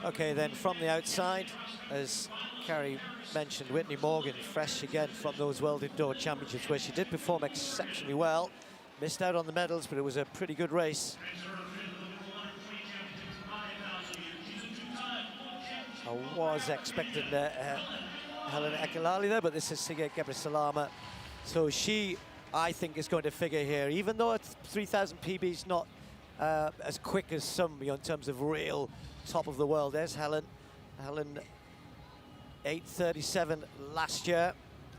Okay, then from the outside, as Carrie mentioned, Whitney Morgan, fresh again from those World Indoor Championships where she did perform exceptionally well. Missed out on the medals, but it was a pretty good race. I was expecting Helen Ekalali there, but this is Sige Gebrselassie. So she, I think, is going to figure here, even though it's 3,000 PB is not as quick as some, in terms of real top of the world. There's Helen. Helen 8:37 last year.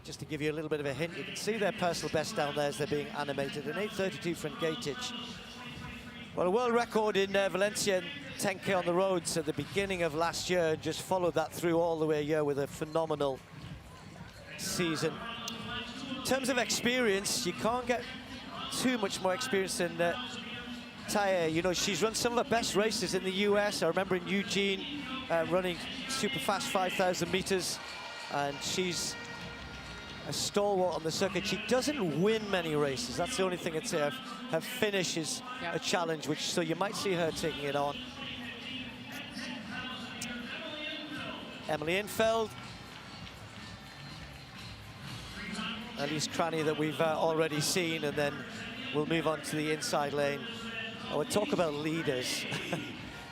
Just to give you a little bit of a hint, you can see their personal best down there as they're being animated. An 8:32 for Ngatic. Well, a world record in Valencia, 10K on the roads at the beginning of last year. Just followed that through all the way here with a phenomenal season. In terms of experience, you can't get too much more experience than Taya. You know, she's run some of her best races in the US. I remember in Eugene running super fast 5,000 meters, and she's a stalwart on the circuit. She doesn't win many races. That's the only thing I'd say. Her finish is a challenge, so you might see her taking it on. Emily Infeld. Elise Cranny that we've already seen, and then we'll move on to the inside lane. I would talk about leaders.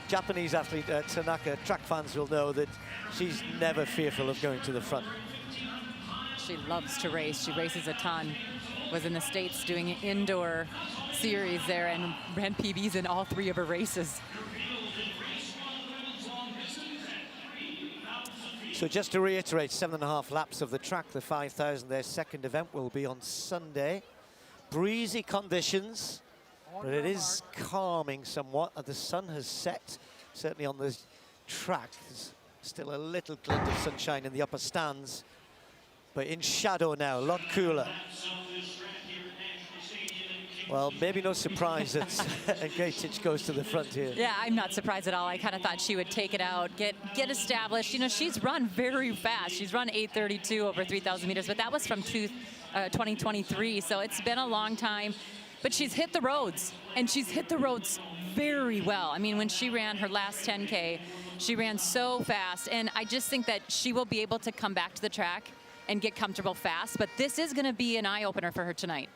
Japanese athlete Tanaka, track fans will know that she's never fearful of going to the front. She loves to race. She races a ton. Was in the States doing an indoor series there and ran PBs in all 3 of her races. So just to reiterate, 7.5 laps of the track, the 5,000. Their second event will be on Sunday. Breezy conditions, but it is calming somewhat. The sun has set, certainly on the track. There's still a little glint of sunshine in the upper stands, but in shadow now, a lot cooler. Well, maybe no surprise that Ngatic goes to the front here. Yeah, I'm not surprised at all. I kind of thought she would take it out, get established. You know, she's run very fast. She's run 8:32 over 3,000 meters, but that was from 2023, so it's been a long time. But she's hit the roads, and she's hit the roads very well. I mean, when she ran her last 10K, she ran so fast, and I just think that she will be able to come back to the track and get comfortable fast, but this is going to be an eye-opener for her tonight.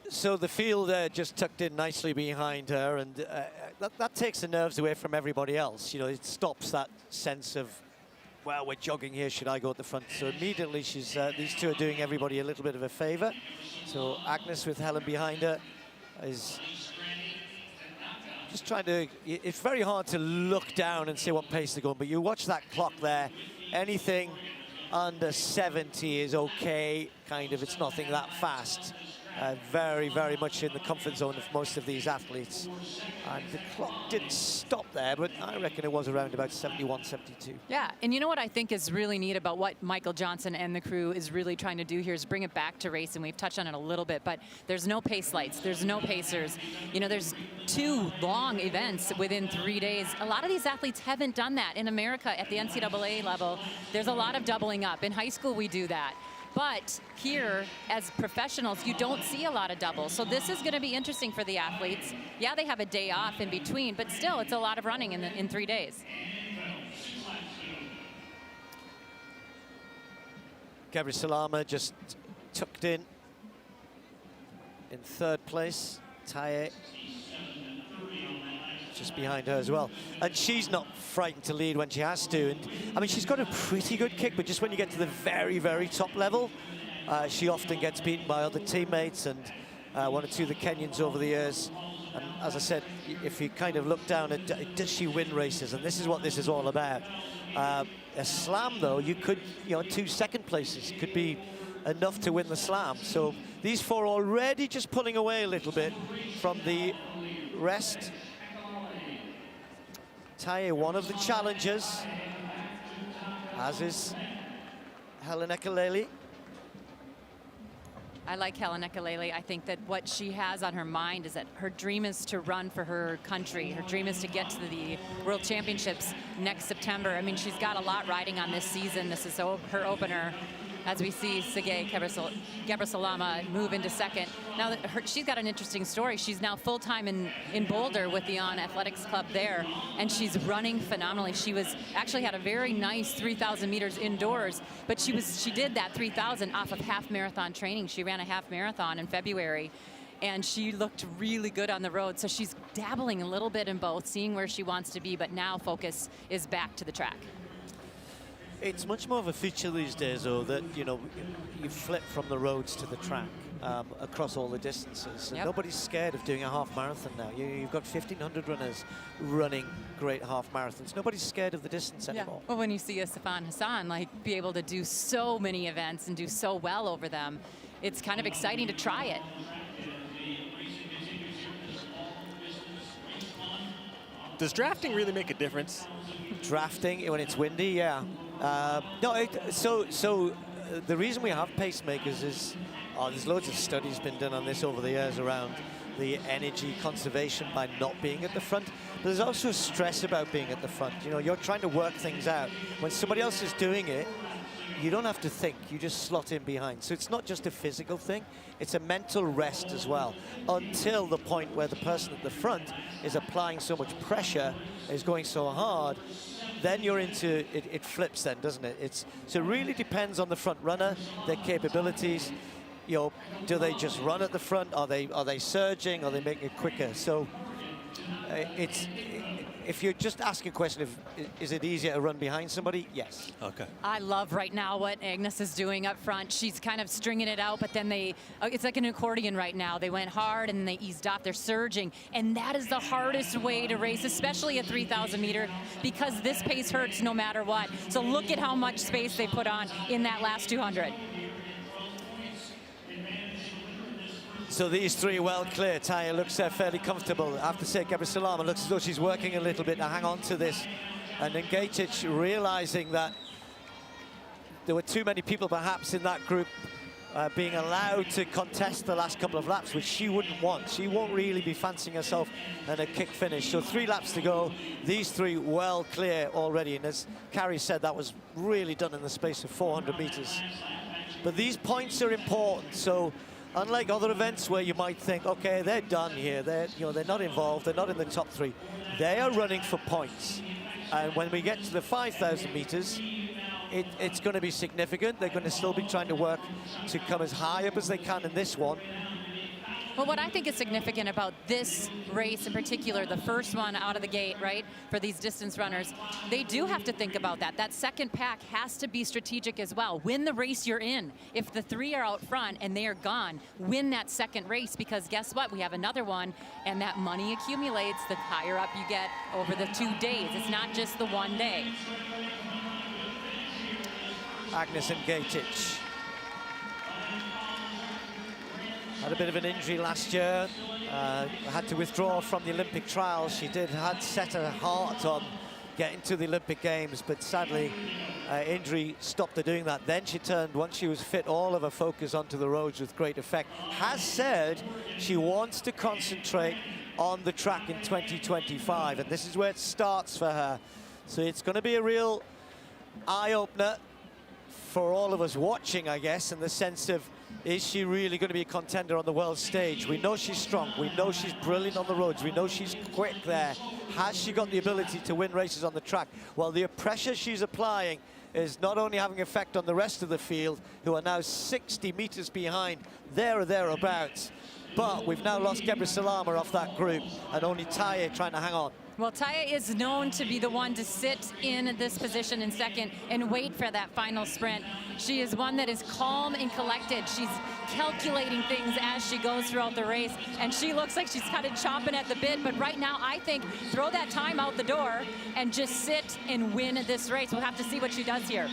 So the field just tucked in nicely behind her, and that takes the nerves away from everybody else. You know, it stops that sense of, well, we're jogging here, should I go at the front? So immediately she's, these two are doing everybody a little bit of a favor. So Agnes with Helen behind her is just trying to, it's very hard to look down and see what pace they're going, but you watch that clock there, anything under 70 is okay, kind of, it's nothing that fast. Very, very much in the comfort zone of most of these athletes. And the clock didn't stop there, but I reckon it was around about 71, 72. Yeah, and you know what I think is really neat about what Michael Johnson and the crew is really trying to do here is bring it back to race, and we've touched on it a little bit, but there's no pace lights, there's no pacers. You know, there's 2 long events within 3 days. A lot of these athletes haven't done that. In America, at the NCAA level, there's a lot of doubling up. In high school, we do that. But here, as professionals, you don't see a lot of doubles. So this is going to be interesting for the athletes. Yeah, they have a day off in between, but still, it's a lot of running in 3 days. Gebrselassie just tucked in 3rd place. Taye just behind her as well. And she's not frightened to lead when she has to. And I mean, she's got a pretty good kick, but just when you get to the very, very top level, she often gets beaten by other teammates and 1 or 2 of the Kenyans over the years. And as I said, if you kind of look down at, does she win races? And this is what this is all about. A slam, though, you could, 2 second places could be enough to win the slam. So these 4 already just pulling away a little bit from the rest. Taye, one of the challengers, as is Helen Ekalali. I like Helen Ekalali. I think that what she has on her mind is that her dream is to run for her country. Her dream is to get to the World Championships next September. I mean, she's got a lot riding on this season. This is her opener. as we see Sergei Gebrselassie move into second. Now, she's got an interesting story. She's now full-time in Boulder with the On Athletics Club there, and she's running phenomenally. She actually had a very nice 3,000 meters indoors, but she did that 3,000 off of half marathon training. She ran a half marathon in February, and she looked really good on the road. So she's dabbling a little bit in both, seeing where she wants to be, but now focus is back to the track. It's much more of a feature these days, though, that, you know, you flip from the roads to the track across all the distances. And nobody's scared of doing a half marathon now. You've got 1,500 runners running great half marathons. Nobody's scared of the distance anymore. Well, when you see a Sifan Hassan, like, be able to do so many events and do so well over them, it's kind of exciting to try it. Does drafting really make a difference? Drafting when it's windy, yeah. No, the reason we have pacemakers is there's loads of studies been done on this over the years around the energy conservation by not being at the front. But there's also stress about being at the front. You know, you're trying to work things out. When somebody else is doing it, you don't have to think, you just slot in behind. So it's not just a physical thing, it's a mental rest as well, until the point where the person at the front is applying so much pressure, is going so hard, then you're into, it flips then, doesn't it? So it really depends on the front runner, their capabilities. You know, do they just run at the front? Are they surging? Are they making it quicker? So if you're just asking a question of, is it easier to run behind somebody? Yes. Okay. I love right now what Agnes is doing up front. She's kind of stringing it out, but then it's like an accordion right now. They went hard and they eased off. They're surging, and that is the hardest way to race, especially a 3,000 meter, because this pace hurts no matter what. So look at how much space they put on in that last 200. So these three well clear. Taya looks fairly comfortable. I have to say, Gebrselassie looks as though she's working a little bit to hang on to this. And then Gatic realizing that there were too many people perhaps in that group being allowed to contest the last couple of laps, which she wouldn't want. She won't really be fancying herself in a kick finish. So 3 laps to go. These three well clear already. And as Carrie said, that was really done in the space of 400 meters. But these points are important. So unlike other events where you might think, okay, they're done here, they're not involved, they're not in the top 3. They are running for points. And when we get to the 5,000 meters, it's going to be significant. They're going to still be trying to work to come as high up as they can in this one. Well, what I think is significant about this race in particular, the first one out of the gate, right, for these distance runners, they do have to think about that. That second pack has to be strategic as well. Win the race you're in. If the 3 are out front and they are gone, win that second race, because guess what? We have another one, and that money accumulates the higher up you get over the 2 days. It's not just the 1 day. Agnes and Gatic. Had a bit of an injury last year, had to withdraw from the Olympic trials. She had set her heart on getting to the Olympic Games, but sadly, injury stopped her doing that. Then she turned, once she was fit, all of her focus onto the roads with great effect. Has said she wants to concentrate on the track in 2025, and this is where it starts for her. So it's going to be a real eye-opener for all of us watching, I guess, in the sense of, is she really going to be a contender on the world stage? We know she's strong. We know she's brilliant on the roads. We know she's quick there. Has she got the ability to win races on the track? Well, the pressure she's applying is not only having effect on the rest of the field, who are now 60 meters behind, there or thereabouts, but we've now lost Gebrselassie off that group, and only Taya trying to hang on. Well, Taya is known to be the one to sit in this position in second and wait for that final sprint. She is one that is calm and collected. She's calculating things as she goes throughout the race, and she looks like she's kind of chomping at the bit. But right now, I think throw that time out the door and just sit and win this race. We'll have to see what she does here.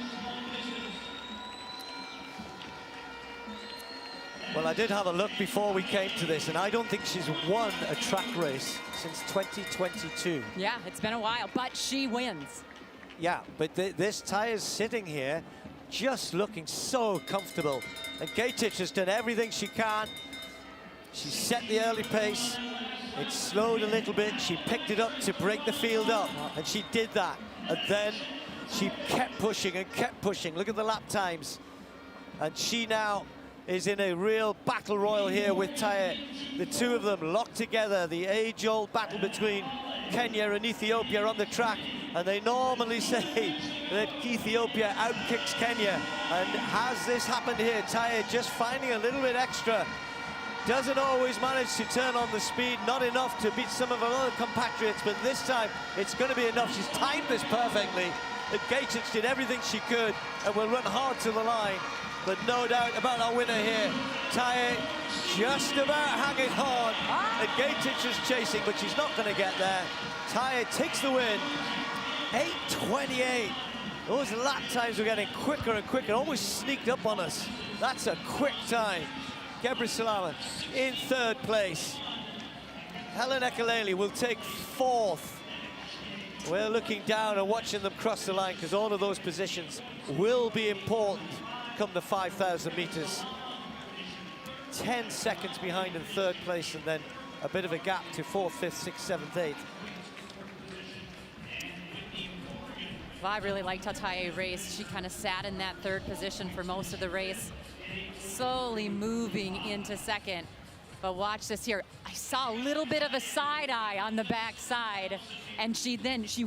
Well, I did have a look before we came to this, and I don't think she's won a track race since 2022. Yeah, it's been a while, but she wins. Yeah, but this Taya's sitting here just looking so comfortable. And Gatic has done everything she can. She set the early pace. It slowed a little bit. She picked it up to break the field up, and she did that. And then she kept pushing and kept pushing. Look at the lap times. And she now is in a real battle royal here with Taye. The two of them locked together, the age-old battle between Kenya and Ethiopia on the track. And they normally say that Ethiopia outkicks Kenya. And has this happened here? Taye just finding a little bit extra. Doesn't always manage to turn on the speed, not enough to beat some of her other compatriots, but this time it's going to be enough. She's timed this perfectly. And Gatich did everything she could and will run hard to the line. But no doubt about our winner here. Taye just about hanging on. And Gatich is chasing, but she's not going to get there. Taye takes the win. 8:28. Those lap times were getting quicker and quicker, almost sneaked up on us. That's a quick time. Gebre Salama in third place. Helen Ekelele will take fourth. We're looking down and watching them cross the line because all of those positions will be important come the 5,000 meters. 10 seconds behind in third place, and then a bit of a gap to fourth, fifth, sixth, seventh, eighth. Well, I really liked how Taye raced. She kind of sat in that third position for most of the race, slowly moving into second. But watch this here. I saw a little bit of a side eye on the back side, and she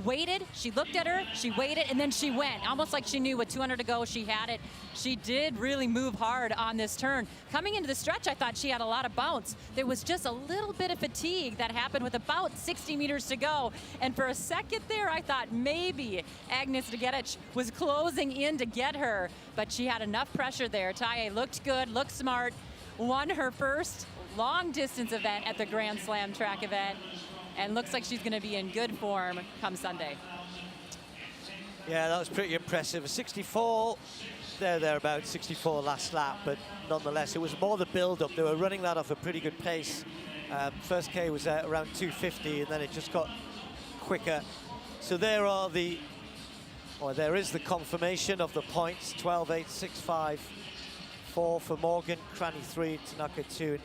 waited, she looked at her, she waited, and then she went. Almost like she knew with 200 to go, she had it. She did really move hard on this turn. Coming into the stretch, I thought she had a lot of bounce. There was just a little bit of fatigue that happened with about 60 meters to go. And for a second there, I thought maybe Agnes Degedich was closing in to get her, but she had enough pressure there. Taye looked good, looked smart, won her first long distance event at the Grand Slam track event, and looks like she's going to be in good form come Sunday. Yeah, that was pretty impressive. A 64, about 64 last lap, but nonetheless, it was more the build-up. They were running that off a pretty good pace. First K was at around 250, and then it just got quicker. So there is the confirmation of the points. 12, 8, 6, 5, 4 for Morgan, Cranny 3, Tanaka 2.